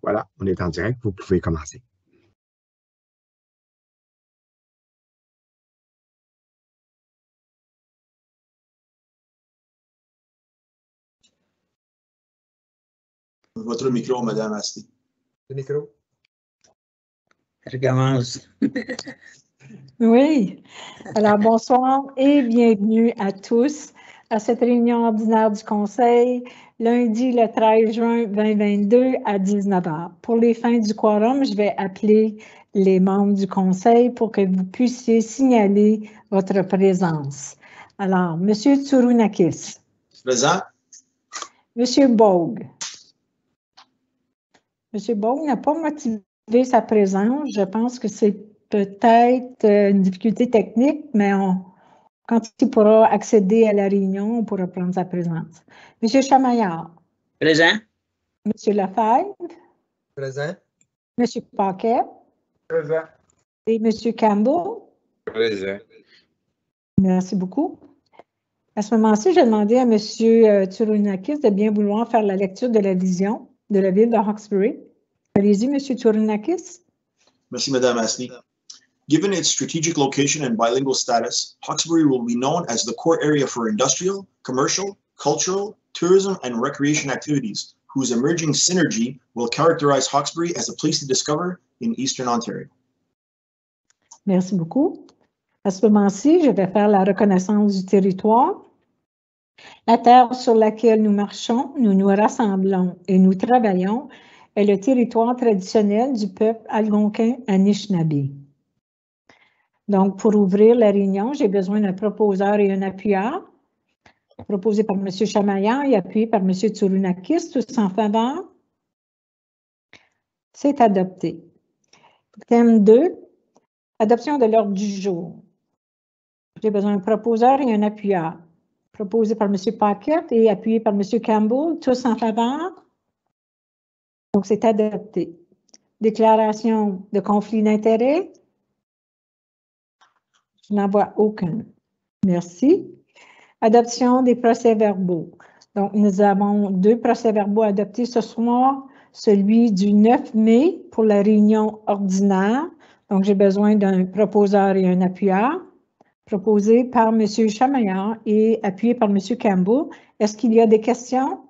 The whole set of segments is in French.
Voilà, on est en direct, vous pouvez commencer. Votre micro, Madame Asti. Le micro. Je commence. Oui. Alors, bonsoir et bienvenue à tous à cette réunion ordinaire du Conseil, lundi le 13 juin 2022 à 19h. Pour les fins du quorum, je vais appeler les membres du Conseil pour que vous puissiez signaler votre présence. Alors, M. Tsourunakis. Présent. M. Bogue. M. Bogue n'a pas motivé sa présence. Je pense que c'est peut-être une difficulté technique, mais quand il pourra accéder à la réunion, on pourra prendre sa présence. M. Chamaillard. Présent. M. Lefebvre. Présent. M. Paquet. Présent. Et M. Campbell. Présent. Merci beaucoup. À ce moment-ci, j'ai demandé à M. Tsourunakis de bien vouloir faire la lecture de la vision de la ville de Hawkesbury. Allez-y, M. Tsourunakis. Merci, Madame Asti. Given its strategic location and bilingual status, Hawkesbury will be known as the core area for industrial, commercial, cultural, tourism, and recreation activities, whose emerging synergy will characterize Hawkesbury as a place to discover in Eastern Ontario. Merci beaucoup. À ce moment-ci, je vais faire la reconnaissance du territoire. La terre sur laquelle nous marchons, nous nous rassemblons et nous travaillons est le territoire traditionnel du peuple algonquin Anishinaabe. Donc, pour ouvrir la réunion, j'ai besoin d'un proposeur et un appuyeur. Proposé par M. Chamaillard et appuyé par M. Tsourunakis, tous en faveur. C'est adopté. Thème 2, adoption de l'ordre du jour. J'ai besoin d'un proposeur et un appuyeur. Proposé par M. Paquette et appuyé par M. Campbell, tous en faveur. Donc, c'est adopté. Déclaration de conflit d'intérêts. Je n'en vois aucun. Merci. Adoption des procès-verbaux. Donc, nous avons 2 procès-verbaux adoptés ce soir. Celui du 9 mai pour la réunion ordinaire. Donc, j'ai besoin d'un proposeur et un appuyeur. Proposé par M. Chamaillard et appuyé par M. Campbell. Est-ce qu'il y a des questions?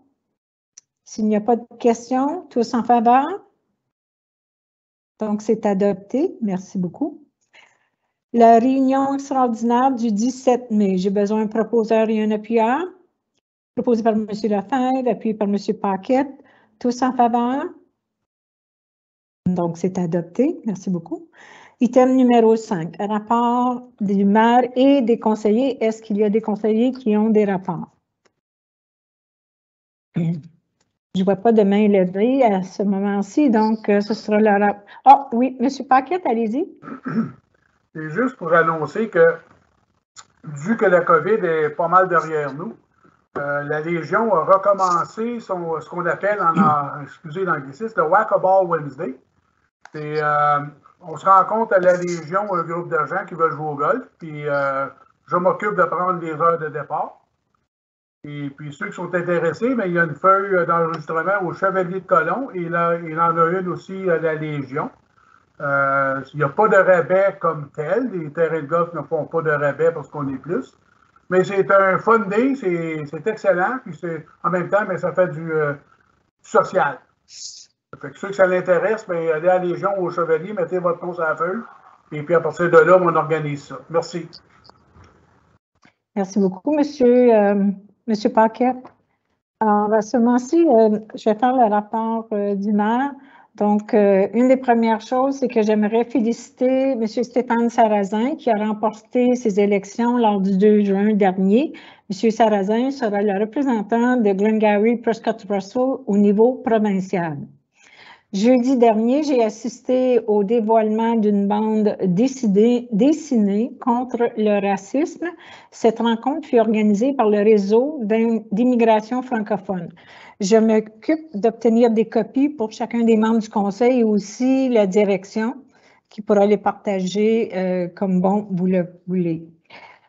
S'il n'y a pas de questions, tous en faveur? Donc, c'est adopté. Merci beaucoup. La réunion extraordinaire du 17 mai. J'ai besoin d'un proposeur et un appuyeur. Proposé par M. Lefebvre, appuyé par M. Paquette. Tous en faveur? Donc, c'est adopté. Merci beaucoup. Item numéro 5, rapport du maire et des conseillers. Est-ce qu'il y a des conseillers qui ont des rapports? Je ne vois pas de main levée à ce moment-ci, donc ce sera le rapport. Ah oui, M. Paquette, allez-y. C'est juste pour annoncer que, vu que la COVID est pas mal derrière nous, la Légion a recommencé ce qu'on appelle, excusez l'anglicisme, le Whack-a-Ball Wednesday. On se rencontre à la Légion, un groupe de gens qui veulent jouer au golf, puis je m'occupe de prendre les heures de départ. Et puis ceux qui sont intéressés, mais il y a une feuille d'enregistrement au Chevalier de Colomb, et là, il en a une aussi à la Légion. Il n'y a pas de rabais comme tel. Les terrains de golf ne font pas de rabais parce qu'on est plus. Mais c'est un fun day, c'est excellent. Puis en même temps, mais ça fait du social. Fait que ceux que ça l'intéresse, allez à la Légion au Chevalier, mettez votre nom sur la feuille. Et puis à partir de là, on organise ça. Merci. Merci beaucoup, Monsieur Paquet. Alors, à ce moment-ci, je vais faire le rapport du maire. Donc, une des premières choses, c'est que j'aimerais féliciter M. Stéphane Sarrazin qui a remporté ses élections lors du 2 juin dernier. M. Sarrazin sera le représentant de Glengarry Prescott Russell au niveau provincial. Jeudi dernier, j'ai assisté au dévoilement d'une bande dessinée contre le racisme. Cette rencontre fut organisée par le réseau d'immigration francophone. Je m'occupe d'obtenir des copies pour chacun des membres du conseil et aussi la direction qui pourra les partager comme bon vous le voulez.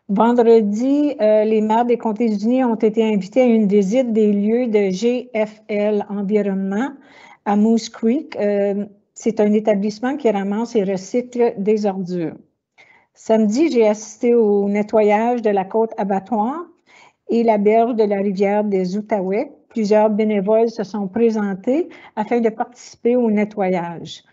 Vendredi, les maires des Comtés-Unis ont été invités à une visite des lieux de GFL Environnement à Moose Creek. C'est un établissement qui ramasse et recycle des ordures. Samedi, j'ai assisté au nettoyage de la côte abattoir et la berge de la rivière des Outaouais. Plusieurs bénévoles se sont présentés afin de participer au nettoyage.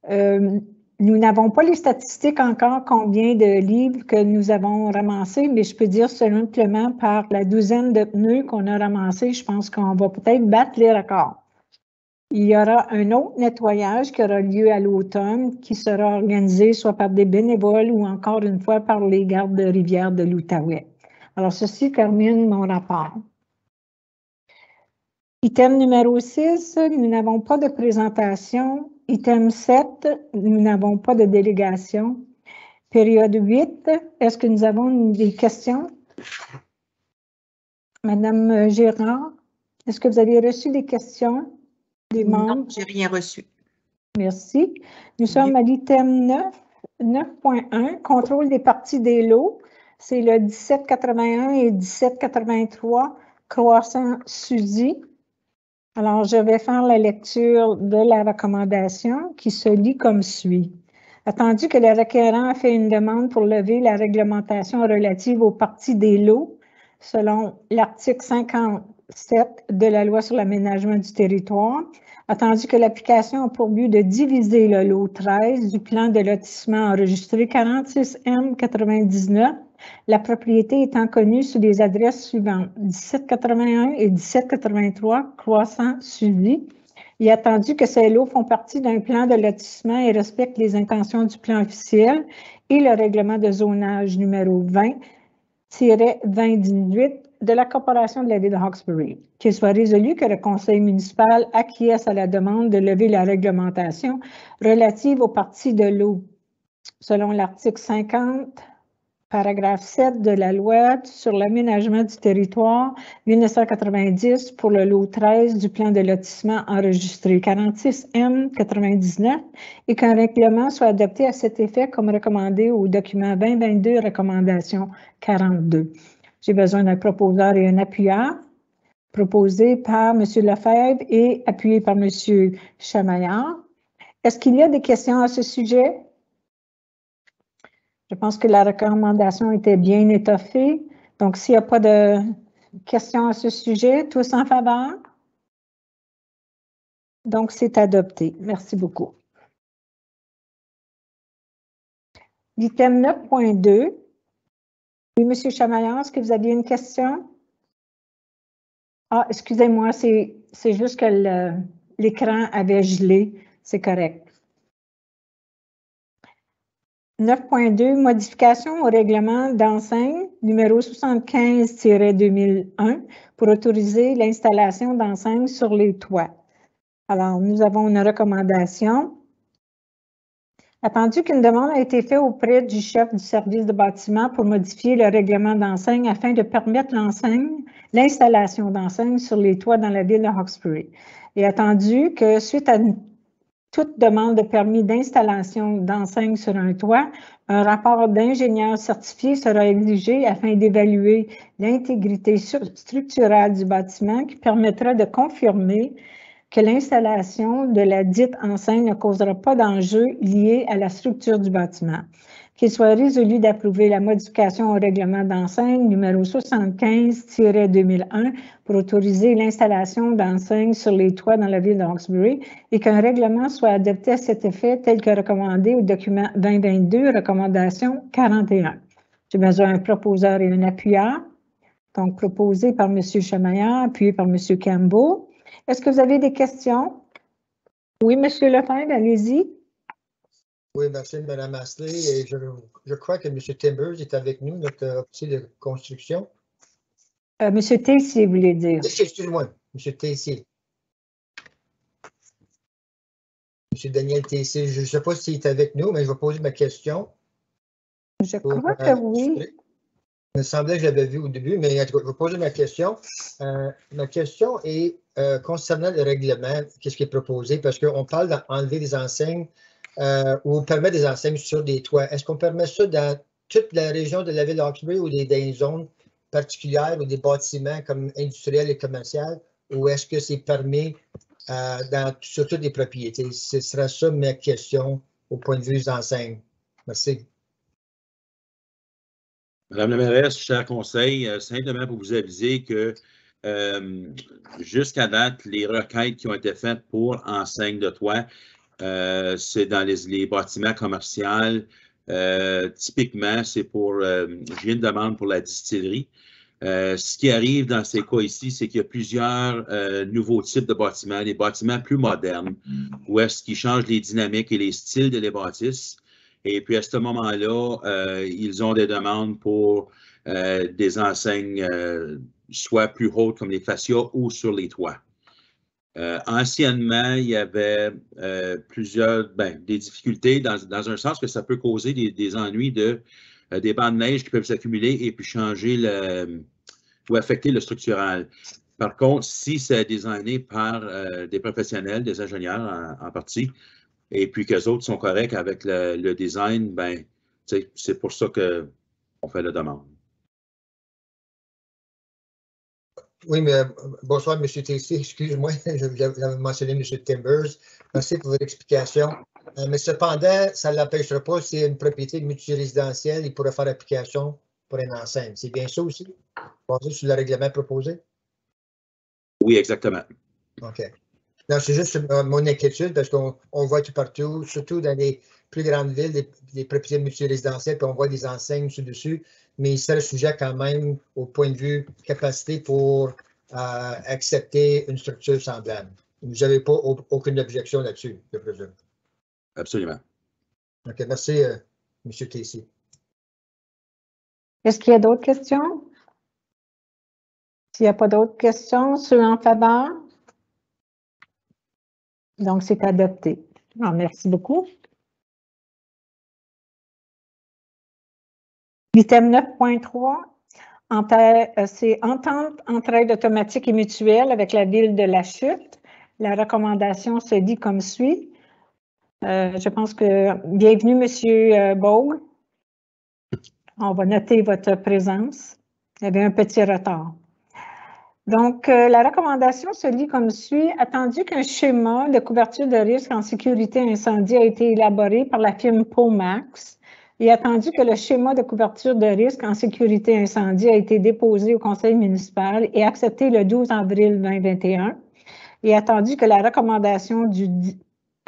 Nous n'avons pas les statistiques encore combien de livres que nous avons ramassés, mais je peux dire simplement par la douzaine de pneus qu'on a ramassés, je pense qu'on va peut-être battre les records. Il y aura un autre nettoyage qui aura lieu à l'automne, qui sera organisé soit par des bénévoles ou encore une fois par les gardes de rivière de l'Outaouais. Alors, ceci termine mon rapport. Item numéro 6, nous n'avons pas de présentation. Item 7, nous n'avons pas de délégation. Période 8, est-ce que nous avons des questions? Madame Gérard, est-ce que vous avez reçu des questions des membres? Non, je n'ai rien reçu. Merci. Nous sommes à l'item 9, 9.1, contrôle des parties des lots. C'est le 1781 et 1783, croissant Suzy. Alors, je vais faire la lecture de la recommandation qui se lit comme suit. Attendu que le requérant a fait une demande pour lever la réglementation relative aux parties des lots, selon l'article 57 de la Loi sur l'aménagement du territoire, attendu que l'application a pour but de diviser le lot 13 du plan de lotissement enregistré 46M99, la propriété étant connue sous les adresses suivantes, 1781 et 1783, croissant Suzy, et attendu que ces lots font partie d'un plan de lotissement et respectent les intentions du plan officiel et le règlement de zonage numéro 20-2018 de la Corporation de la Ville de Hawkesbury. Qu'il soit résolu que le Conseil municipal acquiesce à la demande de lever la réglementation relative aux parties de l'eau, selon l'article 50, paragraphe 7 de la Loi sur l'aménagement du territoire 1990 pour le lot 13 du plan de lotissement enregistré 46M99 et qu'un règlement soit adopté à cet effet comme recommandé au document 2022, recommandation 42. J'ai besoin d'un proposeur et un appuyeur, proposé par M. Lefebvre et appuyé par M. Chamaillard. Est-ce qu'il y a des questions à ce sujet? Je pense que la recommandation était bien étoffée. Donc, s'il n'y a pas de questions à ce sujet, tous en faveur? Donc, c'est adopté. Merci beaucoup. L'item 9.2. Oui, M. Chamaillard, est-ce que vous aviez une question? Ah, excusez-moi, c'est juste que l'écran avait gelé. C'est correct. 9.2, modification au règlement d'enseigne numéro 75-2001 pour autoriser l'installation d'enseignes sur les toits. Alors, nous avons une recommandation. Attendu qu'une demande a été faite auprès du chef du service de bâtiment pour modifier le règlement d'enseigne afin de permettre l'installation d'enseignes sur les toits dans la ville de Hawkesbury. Et attendu que suite à toute demande de permis d'installation d'enseignes sur un toit, un rapport d'ingénieur certifié sera exigé afin d'évaluer l'intégrité structurelle du bâtiment qui permettra de confirmer que l'installation de la dite enseigne ne causera pas d'enjeux liés à la structure du bâtiment. Qu'il soit résolu d'approuver la modification au règlement d'enseigne numéro 75-2001 pour autoriser l'installation d'enseignes sur les toits dans la ville de Hawkesbury et qu'un règlement soit adopté à cet effet tel que recommandé au document 2022, recommandation 41. J'ai besoin d'un proposeur et un appuyeur. Donc, proposé par M. Chamaillard, appuyé par M. Campbell. Est-ce que vous avez des questions? Oui, M. Lefebvre, allez-y. Oui, merci, Mme Astley. Et je crois que M. Timbers est avec nous, notre officier de construction. M. Tessier, vous voulez dire? Excusez-moi, M. Tessier. M. Daniel Tessier, je ne sais pas s'il est avec nous, mais je vais poser ma question. Je crois que oui. Il me semblait que je l'avais vu au début, mais en tout cas, je vais poser ma question. Ma question est concernant le règlement, qu'est-ce qui est proposé, parce qu'on parle d'enlever des enseignes ou permettre des enseignes sur des toits. Est-ce qu'on permet ça dans toute la région de la ville de Hawkesbury ou dans des zones particulières ou des bâtiments comme industriels et commerciaux, ou est-ce que c'est permis sur toutes les propriétés. Ce sera ça ma question au point de vue des enseignes. Merci. Madame la mairesse, cher conseil, simplement pour vous aviser que jusqu'à date, les requêtes qui ont été faites pour enseigne de toit, c'est dans les bâtiments commerciaux. Typiquement, c'est pour, j'ai une demande pour la distillerie. Ce qui arrive dans ces cas ici, c'est qu'il y a plusieurs nouveaux types de bâtiments, des bâtiments plus modernes, où est-ce qu'ils changent les dynamiques et les styles de les bâtisses. Et puis, à ce moment-là, ils ont des demandes pour des enseignes soit plus hautes comme les fascias ou sur les toits. Anciennement, il y avait des difficultés dans un sens que ça peut causer des ennuis des bancs de neige qui peuvent s'accumuler et puis changer ou affecter le structural. Par contre, si c'est designé par des professionnels, des ingénieurs en partie, et puis qu'eux autres sont corrects avec le design, c'est pour ça qu'on fait la demande. Oui, mais bonsoir, M. Tessier. Excuse-moi, j'avais mentionné M. Timbers. Merci pour votre explication. Mais cependant, ça ne l'empêchera pas, si c'est une propriété multirésidentielle, il pourrait faire application pour une enseigne. C'est bien ça aussi? Basé sur le règlement proposé? Oui, exactement. OK. Non, c'est juste mon inquiétude parce qu'on voit tout partout, surtout dans les plus grandes villes, des propriétés multirésidentielles, puis on voit des enseignes dessus, mais il serait sujet quand même au point de vue capacité pour accepter une structure semblable. Vous n'avez pas aucune objection là-dessus, je présume. Absolument. OK, merci, M. Tessier. Est-ce qu'il y a d'autres questions? S'il n'y a pas d'autres questions, ceux en faveur? Donc, c'est adopté. Alors, merci beaucoup. Item 9.3, c'est entente, entraide automatique et mutuelle avec la ville de La Chute. La recommandation se dit comme suit. Je pense que bienvenue, M. Bowe. On va noter votre présence. Il y avait un petit retard. Donc, la recommandation se lit comme suit. Attendu qu'un schéma de couverture de risque en sécurité incendie a été élaboré par la firme Pomax et attendu que le schéma de couverture de risque en sécurité incendie a été déposé au conseil municipal et accepté le 12 avril 2021 et attendu que la recommandation du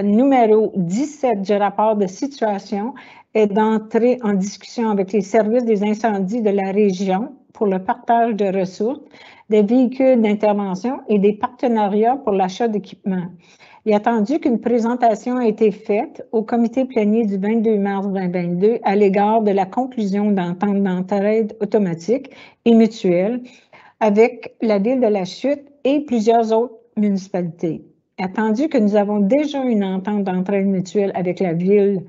numéro 17 du rapport de situation est d'entrer en discussion avec les services des incendies de la région pour le partage de ressources, des véhicules d'intervention et des partenariats pour l'achat d'équipements. Il est attendu qu'une présentation a été faite au comité plénier du 22 mars 2022 à l'égard de la conclusion d'entente d'entraide automatique et mutuelle avec la ville de La Chute et plusieurs autres municipalités. Attendu que nous avons déjà une entente d'entraide mutuelle avec la ville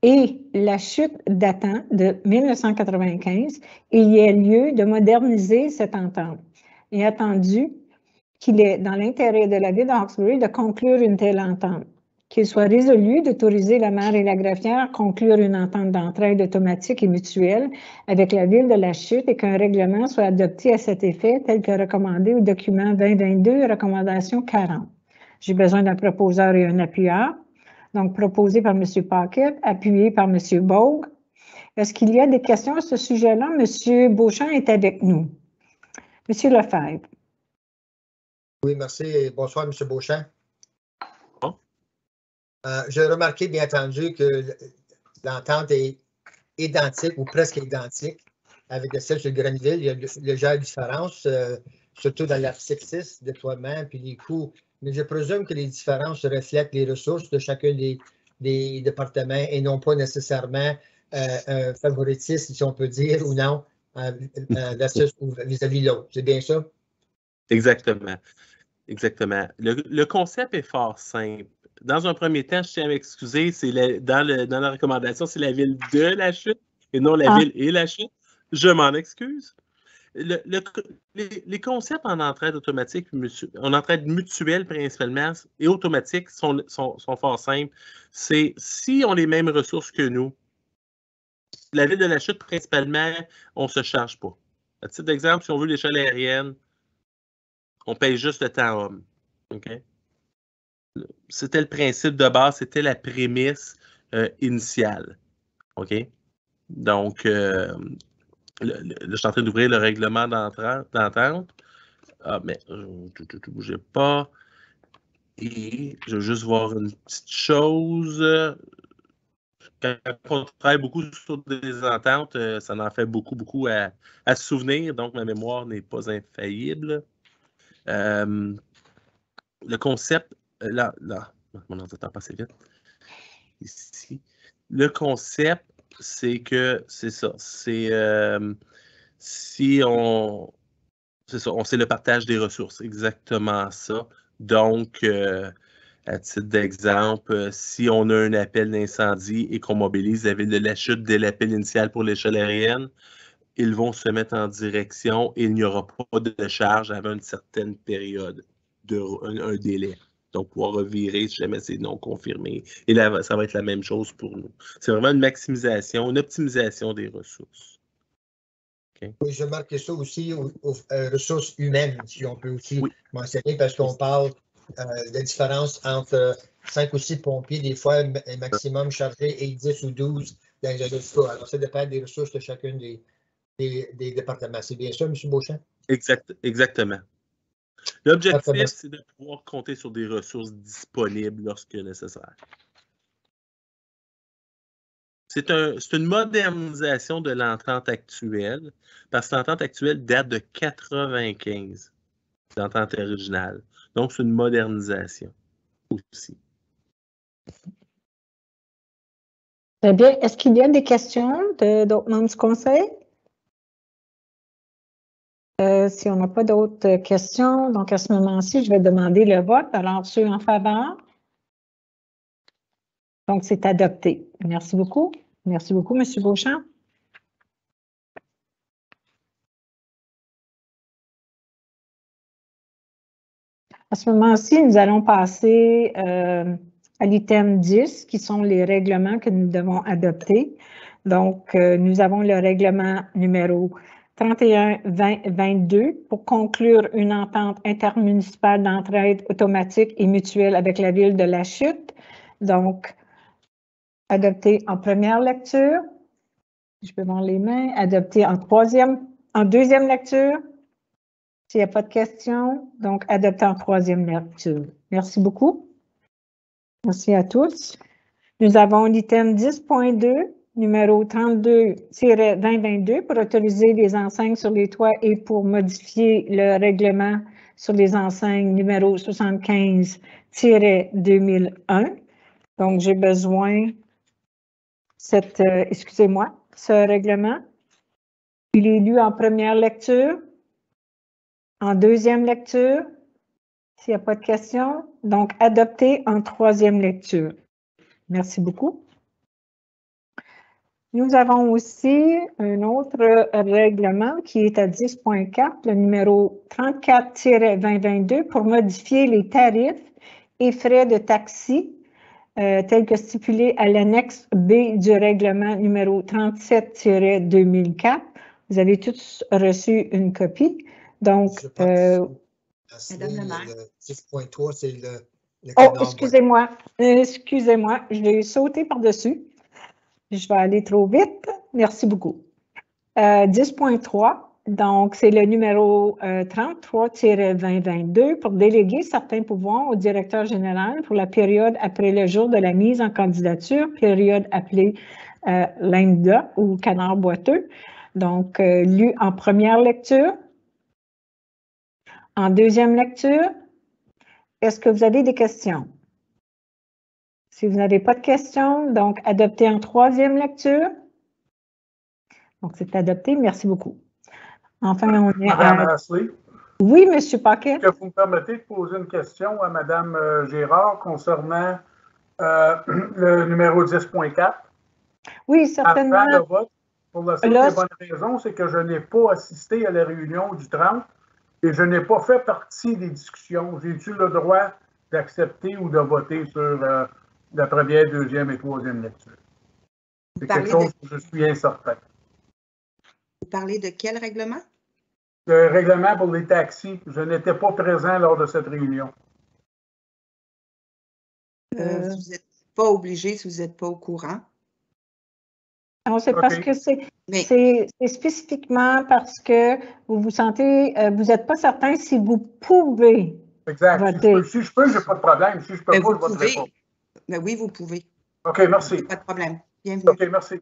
et La Chute datant de 1995, il y a lieu de moderniser cette entente. Il est attendu qu'il est dans l'intérêt de la ville de Hawkesbury de conclure une telle entente, qu'il soit résolu d'autoriser la maire et la greffière à conclure une entente d'entraide automatique et mutuelle avec la ville de La Chute et qu'un règlement soit adopté à cet effet tel que recommandé au document 2022, recommandation 40. J'ai besoin d'un proposeur et un appuyeur. Donc, proposé par M. Paquette, appuyé par M. Bogue. Est-ce qu'il y a des questions à ce sujet-là? M. Beauchamp est avec nous. M. Lefebvre. Oui, merci. Bonsoir, M. Beauchamp. Bon. J'ai remarqué, bien entendu, que l'entente est identique ou presque identique avec celle sur Grenville. Il y a une légère différence, surtout dans l'article 6, déploiement, puis les coûts. Mais je présume que les différences reflètent les ressources de chacun des départements et non pas nécessairement un favoritisme, si on peut dire, ou non, vis-à-vis de l'autre. C'est bien ça? Exactement. Exactement. Le concept est fort simple. Dans un premier temps, je tiens à m'excuser, dans la recommandation, c'est la ville de La Chute et non la ville et La Chute. Je m'en excuse. Les concepts en entraide automatique, en entraide mutuelle principalement et automatique sont fort simples. C'est si on a les mêmes ressources que nous, la ville de La Chute, principalement, on ne se charge pas. À titre d'exemple, si on veut l'échelle aérienne, on paye juste le temps homme. Okay? c'était le principe de base, c'était la prémisse initiale. OK? Donc, je suis en train d'ouvrir le règlement d'entente. Ah, mais ne bougez pas. Et je veux juste voir une petite chose. Quand on travaille beaucoup sur des ententes, ça en fait beaucoup à se souvenir, donc ma mémoire n'est pas infaillible. Le concept, là, mon ordinateur passe vite. Ici. Le concept, c'est que, c'est ça, c'est si on... C'est ça, c'est le partage des ressources, exactement ça. Donc, à titre d'exemple, si on a un appel d'incendie et qu'on mobilise la ville de la Chute dès l'appel initial pour l'échelle aérienne, ils vont se mettre en direction et il n'y aura pas de charge avant une certaine période, un délai. Donc, pouvoir revirer si jamais c'est non confirmé. Et là, ça va être la même chose pour nous. C'est vraiment une maximisation, une optimisation des ressources. Okay. Oui, je marque ça aussi aux ressources humaines, si on peut aussi mentionner, parce qu'on parle de la différence entre 5 ou 6 pompiers, des fois, un maximum chargé, et 10 ou 12 dans les autres cas. Alors, ça dépend des ressources de chacun des départements. C'est bien ça, M. Beauchamp? Exactement. L'objectif, c'est de pouvoir compter sur des ressources disponibles lorsque nécessaire. C'est une modernisation de l'entente actuelle, parce que l'entente actuelle date de 1995, l'entente originale. Donc, c'est une modernisation aussi. Très bien. Est-ce qu'il y a des questions d'autres membres du Conseil? Si on n'a pas d'autres questions, donc à ce moment-ci, je vais demander le vote. Alors, ceux en faveur? Donc, c'est adopté. Merci beaucoup. Merci beaucoup, M. Beauchamp. À ce moment-ci, nous allons passer à l'item 10, qui sont les règlements que nous devons adopter. Donc, nous avons le règlement numéro 31-20-22 pour conclure une entente intermunicipale d'entraide automatique et mutuelle avec la ville de La Chute. Donc, adopté en première lecture. Je peux voir les mains. Adopté en deuxième lecture. S'il n'y a pas de questions, donc adopté en troisième lecture. Merci beaucoup. Merci à tous. Nous avons l'item 10.2, numéro 32-2022 pour autoriser les enseignes sur les toits et pour modifier le règlement sur les enseignes numéro 75-2001. Donc, j'ai besoin ce règlement. Il est lu en première lecture, en deuxième lecture, s'il n'y a pas de questions, donc adopté en troisième lecture. Merci beaucoup. Nous avons aussi un autre règlement qui est à 10.4, le numéro 34-2022 pour modifier les tarifs et frais de taxi tels que stipulés à l'annexe B du règlement numéro 37-2004. Vous avez tous reçu une copie. Donc, Madame la maire. Le 10.3, c'est le excusez-moi, je l'ai sauté par-dessus. Je vais aller trop vite. Merci beaucoup. 10.3, donc c'est le numéro 33-2022 pour déléguer certains pouvoirs au directeur général pour la période après le jour de la mise en candidature, période appelée l'INDA ou canard boiteux. Donc, lu en première lecture. En deuxième lecture, est-ce que vous avez des questions? Si vous n'avez pas de questions, donc adopté en troisième lecture. Donc, c'est adopté. Merci beaucoup. Enfin, on est Madame Ashley. Oui, M. Paquet. Est-ce que vous me permettez de poser une question à Mme Gérard concernant le numéro 10.4? Oui, certainement. Avant le vote, pour la seule et bonne raison, c'est que je n'ai pas assisté à la réunion du 30 et je n'ai pas fait partie des discussions. J'ai-tu le droit d'accepter ou de voter sur la première, deuxième et troisième lecture? C'est quelque chose que je suis incertain. Vous parlez de quel règlement? Le règlement pour les taxis. Je n'étais pas présent lors de cette réunion. Vous n'êtes pas obligé si vous n'êtes pas au courant. Non, c'est parce que c'est spécifiquement parce que vous vous sentez, vous n'êtes pas certain si vous pouvez voter. Si je peux, je n'ai pas de problème. Si je ne peux pas, je ne voterai pas. Mais oui, vous pouvez. OK, merci. Pas de problème. Bienvenue. OK, merci.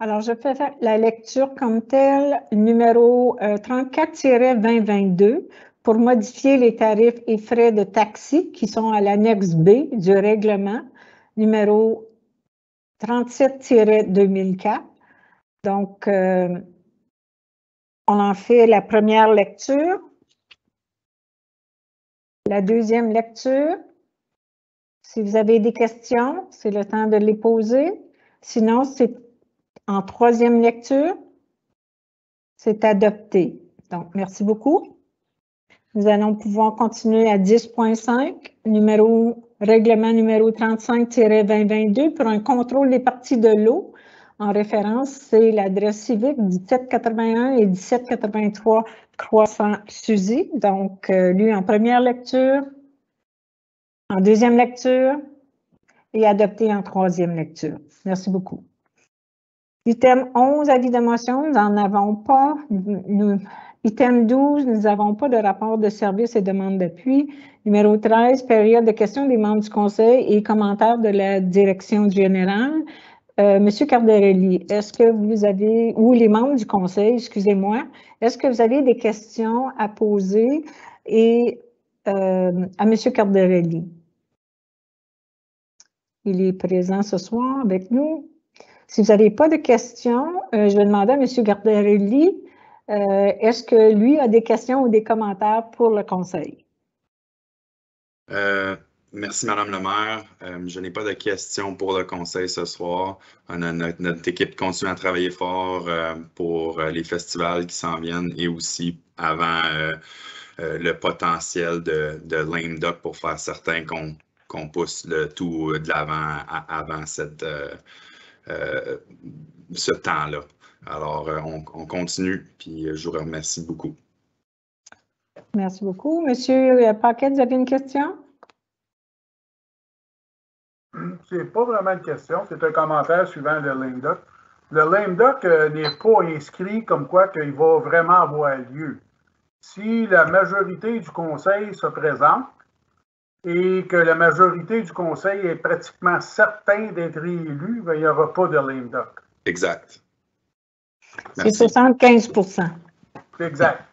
Alors, je fais la lecture comme telle, numéro 34-2022, pour modifier les tarifs et frais de taxi qui sont à l'annexe B du règlement, numéro 37-2004. Donc, on en fait la première lecture. La deuxième lecture. Si vous avez des questions, c'est le temps de les poser. Sinon, c'est en troisième lecture. C'est adopté. Donc, merci beaucoup. Nous allons pouvoir continuer à 10.5, règlement numéro 35-2022 pour un contrôle des parties de l'eau. En référence, c'est l'adresse civique 1781 et 1783 Croissant-Suzy. Donc, lu en première lecture, en deuxième lecture et adopté en troisième lecture. Merci beaucoup. Item 11, avis de motion, nous n'en avons pas. Item 12, nous n'avons pas de rapport de service et demande d'appui. Numéro 13, période de questions des membres du conseil et commentaires de la direction générale. Monsieur Cardarelli, est-ce que vous avez, ou les membres du conseil, excusez-moi, est-ce que vous avez des questions à poser à Monsieur Cardarelli? Il est présent ce soir avec nous. Si vous n'avez pas de questions, je vais demander à M. Cardarelli, est-ce que lui a des questions ou des commentaires pour le conseil? Merci, Madame le maire. Je n'ai pas de questions pour le conseil ce soir. Notre équipe continue à travailler fort pour les festivals qui s'en viennent et aussi avant le potentiel de Lame Duck pour faire certain qu'on pousse le tout de l'avant avant ce temps-là. Alors, on continue, puis je vous remercie beaucoup. Merci beaucoup. Monsieur Paquet, vous avez une question? Ce n'est pas vraiment une question, c'est un commentaire suivant le Lame Duck. Le Lame Duck n'est pas inscrit comme quoi qu'il va vraiment avoir lieu. Si la majorité du conseil se présente et que la majorité du conseil est pratiquement certain d'être réélu, il n'y aura pas de Lame Duck. Exact. C'est 75%. Exact.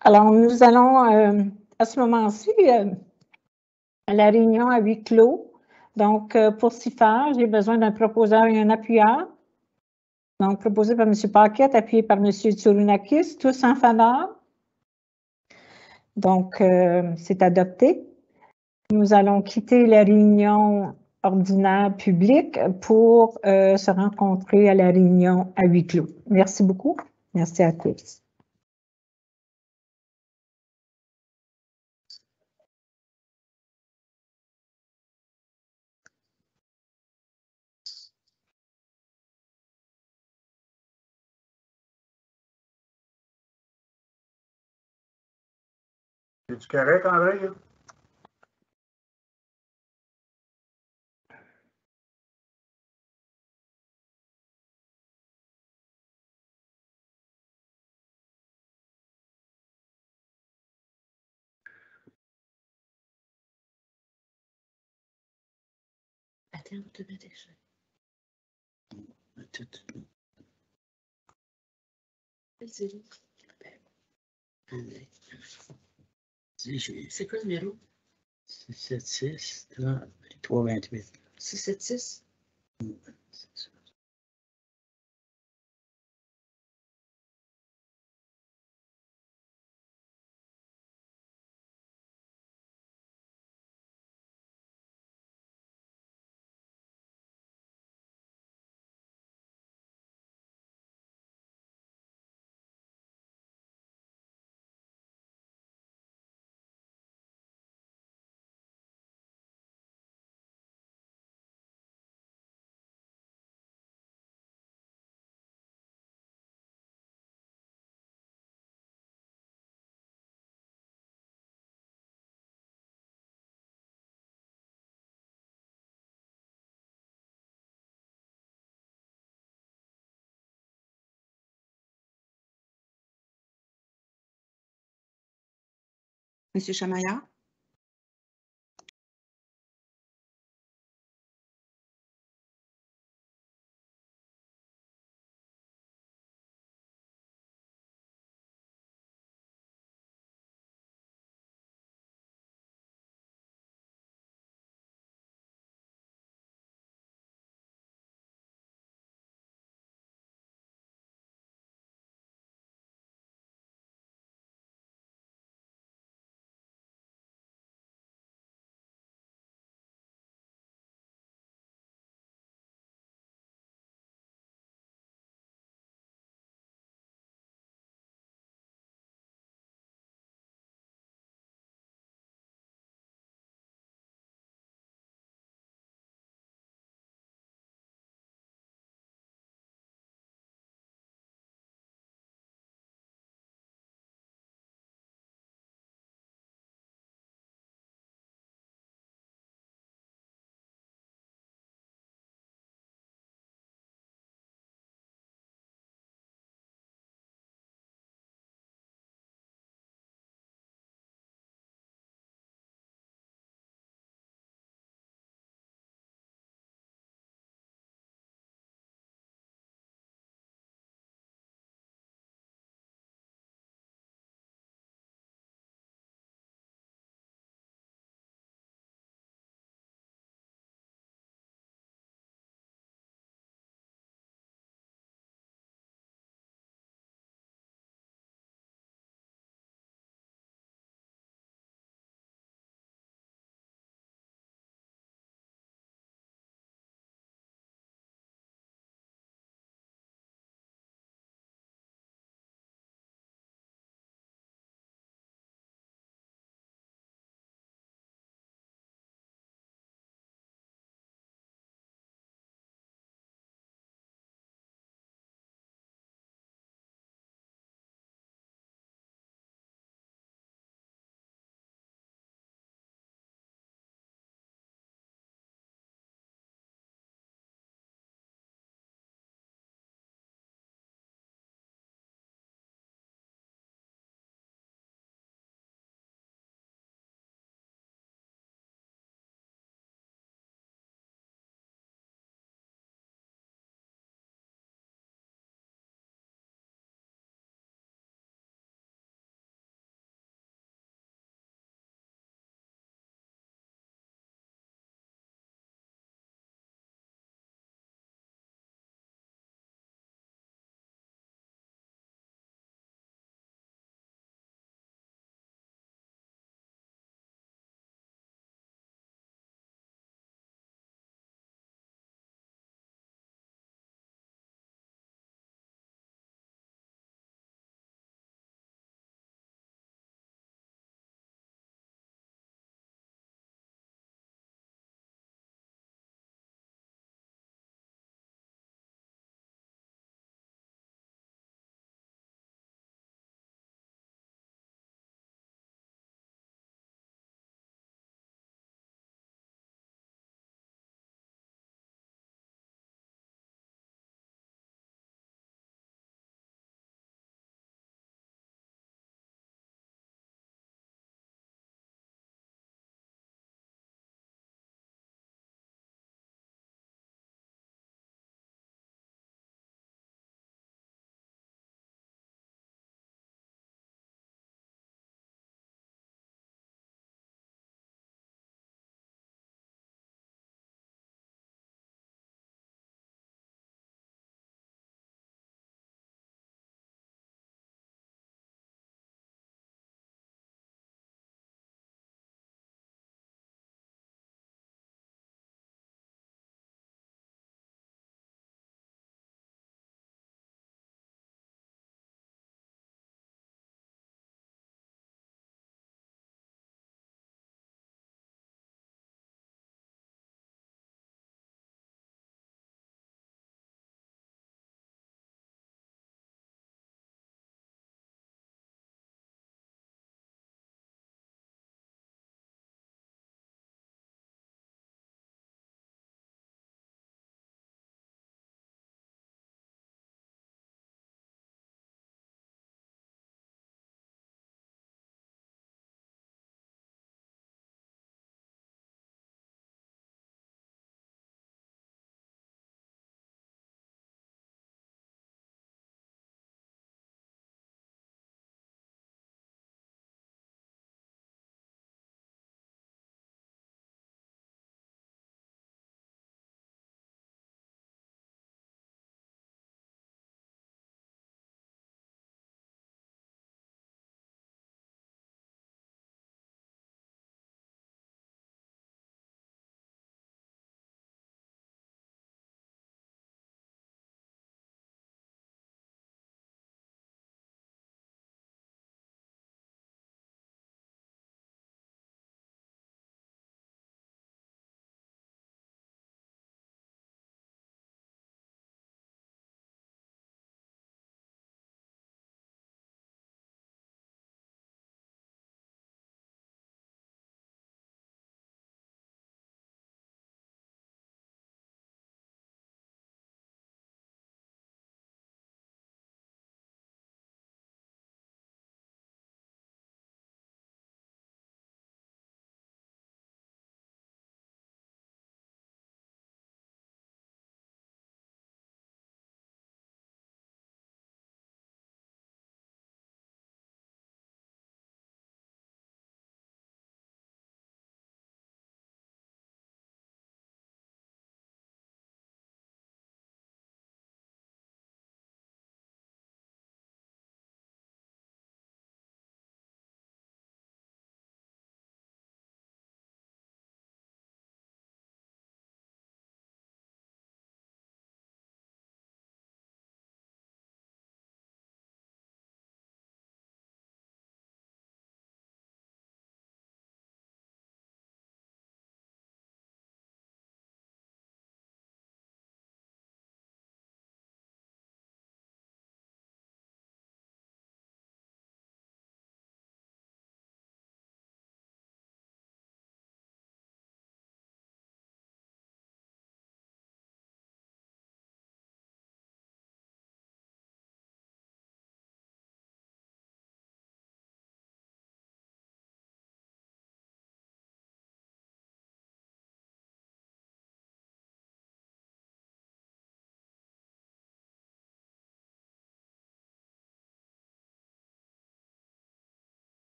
Alors, nous allons, à ce moment-ci, la réunion à huis clos. Donc, pour s'y faire, j'ai besoin d'un proposeur et un appuyeur. Donc, proposé par M. Paquette, appuyé par M. Tsourunakis, tous en faveur. Donc, c'est adopté. Nous allons quitter la réunion ordinaire publique pour se rencontrer à la réunion à huis clos. Merci beaucoup. Merci à tous. C'est-tu correct, André? Attends, on te met déjà. C'est quoi le numéro? 676 328. 676? Monsieur Chamaillard?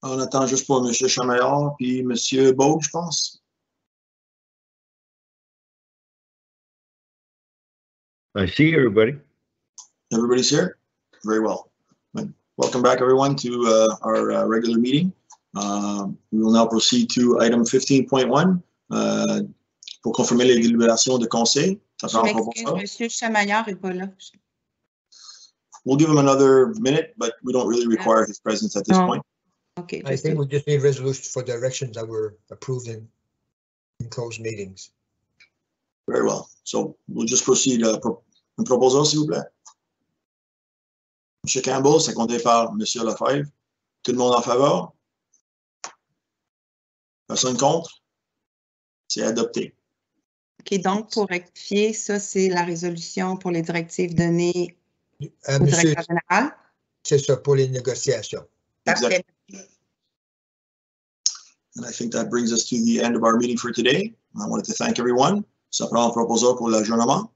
On attend juste pour M. Chamaillard puis M. Bogue, je pense. I see everybody. Everybody's here? Very well. Welcome back, everyone, to our regular meeting. We will now proceed to item 15.1 pour confirmer les délibérations de conseil. Je m'excuse, M. Chamaillard n'est pas là. We'll give him another minute, but we don't really require his presence at this point. Okay. I think we just need resolutions for directions that were approved in closed meetings. Very well. So we'll just proceed. Un proposal, s'il vous plaît. M. Campbell, secondé par M. Lefebvre. Tout le monde en faveur? Personne contre? C'est adopté. OK, donc pour rectifier, ça, c'est la résolution pour les directives données au directeur général. C'est ça, pour les négociations. Parfait. And I think that brings us to the end of our meeting for today. I wanted to thank everyone. Ça prend un proposal pour l'adjournement.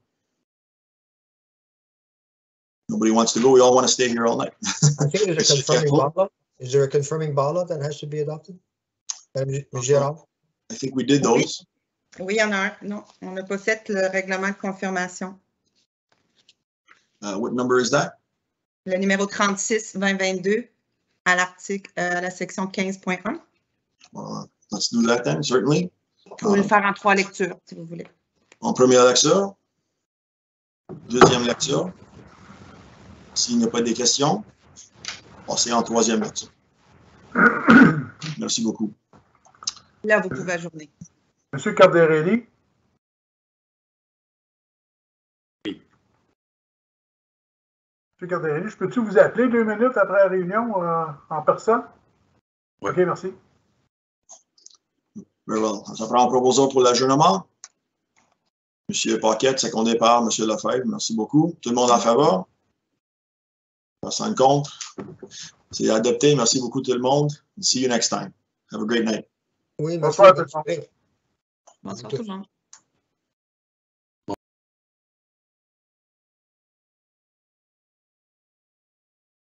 Nobody wants to go. We all want to stay here all night. I think there's a confirming bylaw. Is there a confirming bylaw that has to be adopted? Gérard? I think we did those. Oui, il y en a un. Non, on n'a pas fait le règlement de confirmation. What number is that? Le numéro 36-2022 à l'article, la section 15.1. Let's do that then, certainly. Vous pouvez le faire en 3 lectures, si vous voulez. En première lecture. Deuxième lecture. S'il n'y a pas de questions, passez en 3e lecture. Merci beaucoup. Là, vous pouvez ajourner. M. Cardarelli? Oui. M. Cardarelli, je peux-tu vous appeler 2 minutes après la réunion en personne? Oui. OK, merci. Very well. Ça prend un proposal pour l'adjournement. M. Paquette, secondé par M. Lefebvre. Merci beaucoup. Tout le monde en faveur? Personne contre? C'est adopté. Merci beaucoup tout le monde. See you next time. Have a great night. Oui, merci. Bonsoir tout le monde. Bonsoir tout le monde.